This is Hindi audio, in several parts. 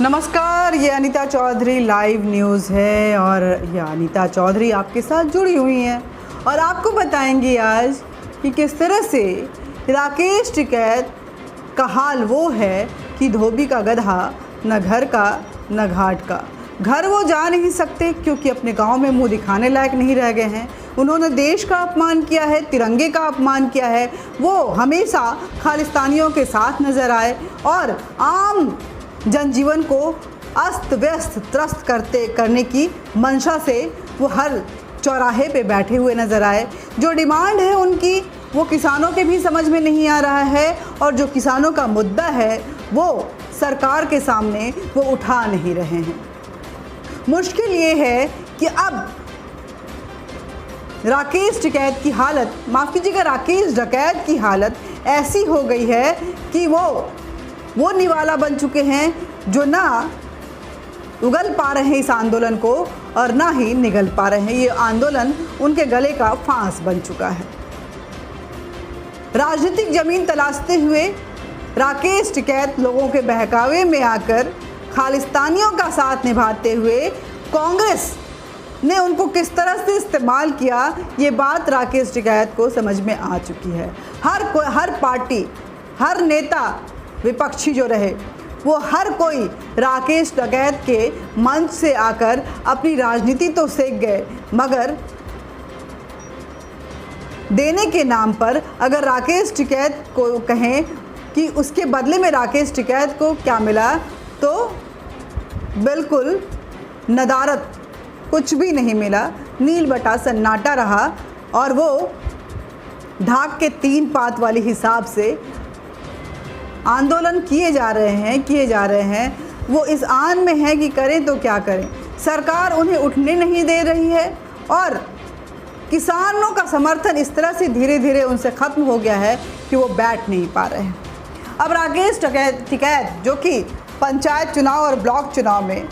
नमस्कार, ये अनीता चौधरी लाइव न्यूज़ है और ये अनीता चौधरी आपके साथ जुड़ी हुई हैं और आपको बताएंगी आज कि किस तरह से राकेश टिकैत का हाल वो है कि धोबी का गधा, न घर का न घाट का। घर वो जा नहीं सकते क्योंकि अपने गांव में मुंह दिखाने लायक नहीं रह गए हैं। उन्होंने देश का अपमान किया है, तिरंगे का अपमान किया है। वो हमेशा खालिस्तानियों के साथ नज़र आए और आम जनजीवन को अस्त व्यस्त त्रस्त करने की मंशा से वो हर चौराहे पे बैठे हुए नज़र आए। जो डिमांड है उनकी वो किसानों के भी समझ में नहीं आ रहा है और जो किसानों का मुद्दा है वो सरकार के सामने वो उठा नहीं रहे हैं। मुश्किल ये है कि अब राकेश टिकैत की हालत, माफ़ कीजिएगा, राकेश डकैत की हालत ऐसी हो गई है कि वो निवाला बन चुके हैं जो ना उगल पा रहे हैं इस आंदोलन को और ना ही निगल पा रहे हैं। ये आंदोलन उनके गले का फांस बन चुका है। राजनीतिक जमीन तलाशते हुए राकेश टिकैत लोगों के बहकावे में आकर खालिस्तानियों का साथ निभाते हुए कांग्रेस ने उनको किस तरह से इस्तेमाल किया, ये बात राकेश टिकैत को समझ में आ चुकी है। हर पार्टी, हर नेता विपक्षी जो रहे, वो हर कोई राकेश टिकैत के मंच से आकर अपनी राजनीति तो सेक गए, मगर देने के नाम पर अगर राकेश टिकैत को कहें कि उसके बदले में राकेश टिकैत को क्या मिला, तो बिल्कुल नदारत, कुछ भी नहीं मिला। नील बटा सन्नाटा रहा और वो ढाक के 3 पात वाली हिसाब से आंदोलन किए जा रहे हैं। वो इस आन में है कि करें तो क्या करें। सरकार उन्हें उठने नहीं दे रही है और किसानों का समर्थन इस तरह से धीरे धीरे उनसे ख़त्म हो गया है कि वो बैठ नहीं पा रहे हैं। अब राकेश टिकैत जो कि पंचायत चुनाव और ब्लॉक चुनाव में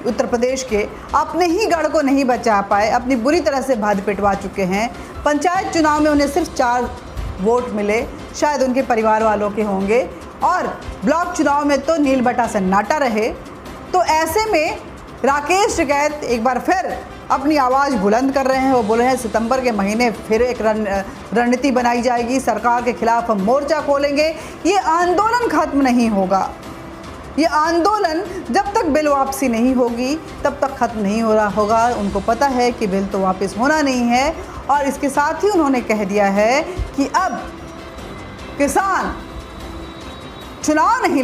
उत्तर प्रदेश के अपने ही गढ़ को नहीं बचा पाए, अपनी बुरी तरह से भाद पिटवा चुके हैं। पंचायत चुनाव में उन्हें सिर्फ 4 वोट मिले, शायद उनके परिवार वालों के होंगे, और ब्लॉक चुनाव में तो नील बटा सन्नाटा रहे। तो ऐसे में राकेश टिकैत एक बार फिर अपनी आवाज़ बुलंद कर रहे हैं। वो बोल रहे हैं सितंबर के महीने फिर एक रणनीति बनाई जाएगी, सरकार के खिलाफ हम मोर्चा खोलेंगे। ये आंदोलन ख़त्म नहीं होगा। ये आंदोलन जब तक बिल वापसी नहीं होगी तब तक ख़त्म नहीं हो रहा होगा। उनको पता है कि बिल तो वापस होना नहीं है और इसके साथ ही उन्होंने कह दिया है कि अब किसान चुनाव नहीं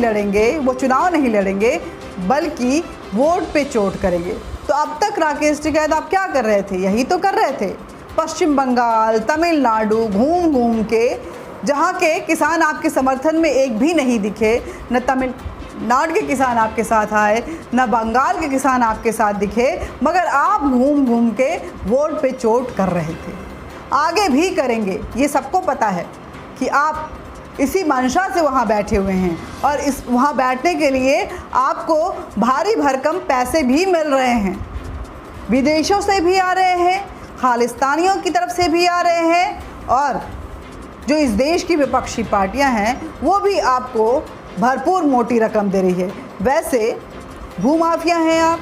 लड़ेंगे बल्कि वोट पे चोट करेंगे। तो अब तक राकेश टिकैत आप क्या कर रहे थे? यही तो कर रहे थे। पश्चिम बंगाल, तमिलनाडु घूम घूम के, जहाँ के किसान आपके समर्थन में एक भी नहीं दिखे, न तमिलनाडु के किसान आपके साथ आए, न बंगाल के किसान आपके साथ दिखे, मगर आप घूम घूम के वोट पे चोट कर रहे थे। आगे भी करेंगे, ये सबको पता है कि आप इसी मंशा से वहाँ बैठे हुए हैं और वहाँ बैठने के लिए आपको भारी भरकम पैसे भी मिल रहे हैं। विदेशों से भी आ रहे हैं, खालिस्तानियों की तरफ से भी आ रहे हैं और जो इस देश की विपक्षी पार्टियां हैं वो भी आपको भरपूर मोटी रकम दे रही है। वैसे भूमाफिया हैं आप,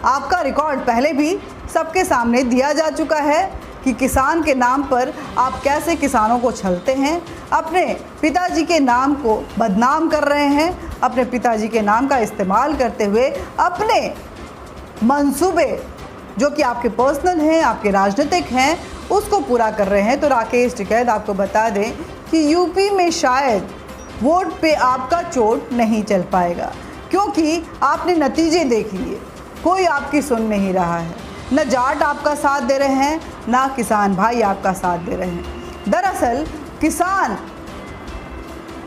आपका रिकॉर्ड पहले भी सबके सामने दिया जा चुका है कि किसान के नाम पर आप कैसे किसानों को छलते हैं, अपने पिताजी के नाम को बदनाम कर रहे हैं, अपने पिताजी के नाम का इस्तेमाल करते हुए अपने मंसूबे जो कि आपके पर्सनल हैं, आपके राजनीतिक हैं, उसको पूरा कर रहे हैं। तो राकेश टिकैत आपको बता दें कि यूपी में शायद वोट पे आपका चोट नहीं चल पाएगा क्योंकि आपने नतीजे देख लिए, कोई आपकी सुन नहीं रहा है। न जाट आपका साथ दे रहे हैं, ना किसान भाई आपका साथ दे रहे हैं। दरअसल किसान,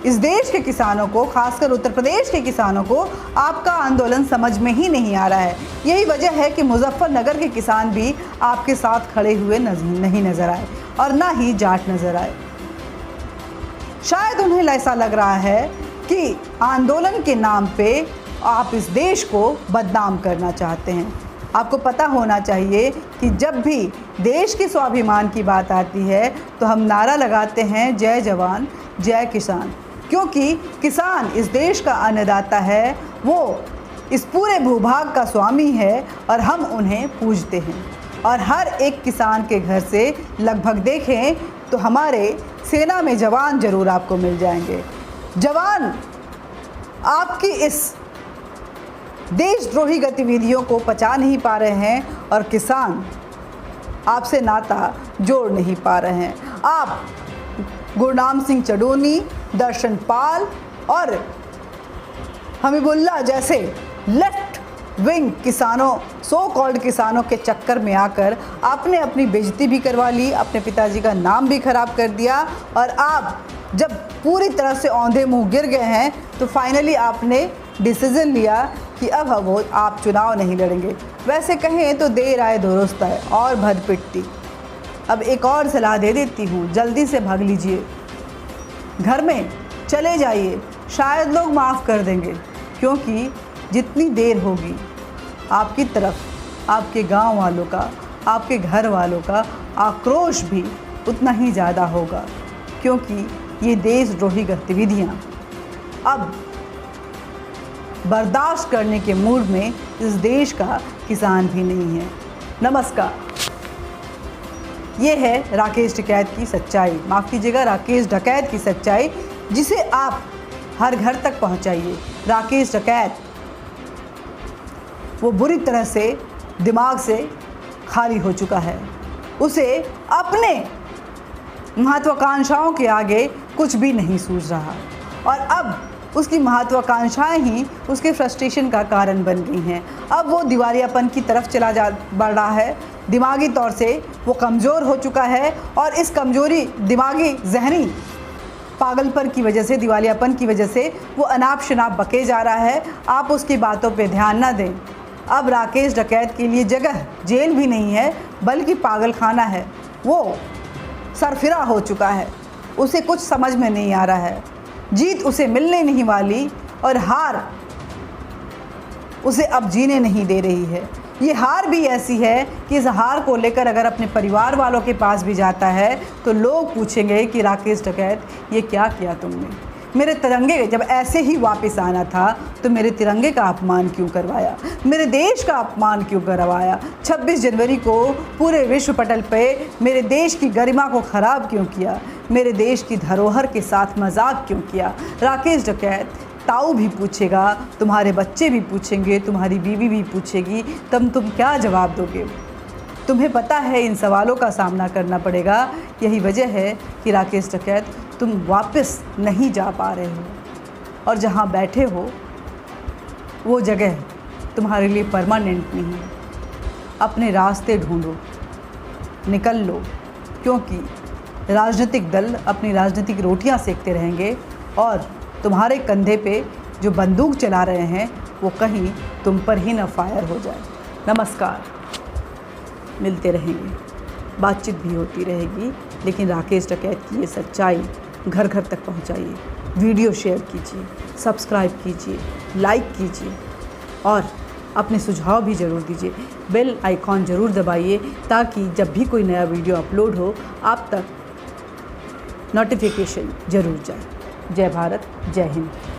इस देश के किसानों को, खासकर उत्तर प्रदेश के किसानों को आपका आंदोलन समझ में ही नहीं आ रहा है। यही वजह है कि मुजफ्फरनगर के किसान भी आपके साथ खड़े हुए नहीं नज़र आए और ना ही जाट नज़र आए। शायद उन्हें ऐसा लग रहा है कि आंदोलन के नाम पे आप इस देश को बदनाम करना चाहते हैं। आपको पता होना चाहिए कि जब भी देश के स्वाभिमान की बात आती है तो हम नारा लगाते हैं जय जवान जय किसान, क्योंकि किसान इस देश का अन्नदाता है। वो इस पूरे भूभाग का स्वामी है और हम उन्हें पूजते हैं। और हर एक किसान के घर से लगभग देखें तो हमारे सेना में जवान ज़रूर आपको मिल जाएंगे। जवान आपकी इस देशद्रोही गतिविधियों को पचा नहीं पा रहे हैं और किसान आपसे नाता जोड़ नहीं पा रहे हैं। आप गुरनाम सिंह चडोनी, दर्शन पाल और हमीबुल्ला जैसे लेफ्ट विंग किसानों, सो कॉल्ड किसानों के चक्कर में आकर आपने अपनी बेइज्जती भी करवा ली, अपने पिताजी का नाम भी खराब कर दिया। और आप जब पूरी तरह से औंधे मुंह गिर गए हैं तो फाइनली आपने डिसीज़न लिया कि अब वो आप चुनाव नहीं लड़ेंगे। वैसे कहें तो देर आए दुरुस्त आए और भद पिटती। अब एक और सलाह दे देती हूँ, जल्दी से भाग लीजिए, घर में चले जाइए, शायद लोग माफ़ कर देंगे। क्योंकि जितनी देर होगी आपकी तरफ आपके गांव वालों का, आपके घर वालों का आक्रोश भी उतना ही ज़्यादा होगा। क्योंकि ये देशद्रोही गतिविधियाँ अब बर्दाश्त करने के मूड में इस देश का किसान भी नहीं है। नमस्कार, ये है राकेश डकैत की सच्चाई, माफ़ कीजिएगा, राकेश डकैत की सच्चाई, जिसे आप हर घर तक पहुंचाइए। राकेश डकैत वो बुरी तरह से दिमाग से खाली हो चुका है। उसे अपने महत्वाकांक्षाओं के आगे कुछ भी नहीं सूझ रहा और अब उसकी महत्वाकांक्षाएं ही उसके फ्रस्ट्रेशन का कारण बन गई हैं। अब वो दिवालियापन की तरफ बढ़ रहा है। दिमागी तौर से वो कमज़ोर हो चुका है और इस कमज़ोरी, दिमागी जहनी पागलपन की वजह से, दिवालियापन की वजह से वो अनाप शनाप बके जा रहा है। आप उसकी बातों पे ध्यान ना दें। अब राकेश डकैत के लिए जगह जेल भी नहीं है बल्कि पागल खाना है। वो सरफिरा हो चुका है, उसे कुछ समझ में नहीं आ रहा है। जीत उसे मिलने नहीं वाली और हार उसे अब जीने नहीं दे रही है। ये हार भी ऐसी है कि इस हार को लेकर अगर अपने परिवार वालों के पास भी जाता है तो लोग पूछेंगे कि राकेश डकैत ये क्या किया तुमने, मेरे तिरंगे जब ऐसे ही वापस आना था तो मेरे तिरंगे का अपमान क्यों करवाया, मेरे देश का अपमान क्यों करवाया, 26 जनवरी को पूरे विश्व पटल पे मेरे देश की गरिमा को ख़राब क्यों किया, मेरे देश की धरोहर के साथ मजाक क्यों किया। राकेश डकैत ताऊ भी पूछेगा, तुम्हारे बच्चे भी पूछेंगे, तुम्हारी बीवी भी पूछेगी, तब तुम क्या जवाब दोगे। तुम्हें पता है इन सवालों का सामना करना पड़ेगा। यही वजह है कि राकेश डकैत तुम वापस नहीं जा पा रहे हो और जहाँ बैठे हो वो जगह तुम्हारे लिए परमानेंट नहीं है। अपने रास्ते ढूंढो, निकल लो, क्योंकि राजनीतिक दल अपनी राजनीतिक रोटियां सेकते रहेंगे और तुम्हारे कंधे पे जो बंदूक चला रहे हैं वो कहीं तुम पर ही न फायर हो जाए। नमस्कार, मिलते रहेंगे, बातचीत भी होती रहेगी, लेकिन राकेश डकैत की ये सच्चाई घर घर तक पहुंचाइए। वीडियो शेयर कीजिए, सब्सक्राइब कीजिए, लाइक कीजिए और अपने सुझाव भी ज़रूर दीजिए। बेल आइकॉन ज़रूर दबाइए ताकि जब भी कोई नया वीडियो अपलोड हो आप तक नोटिफिकेशन ज़रूर जाए। जय भारत, जय हिंद।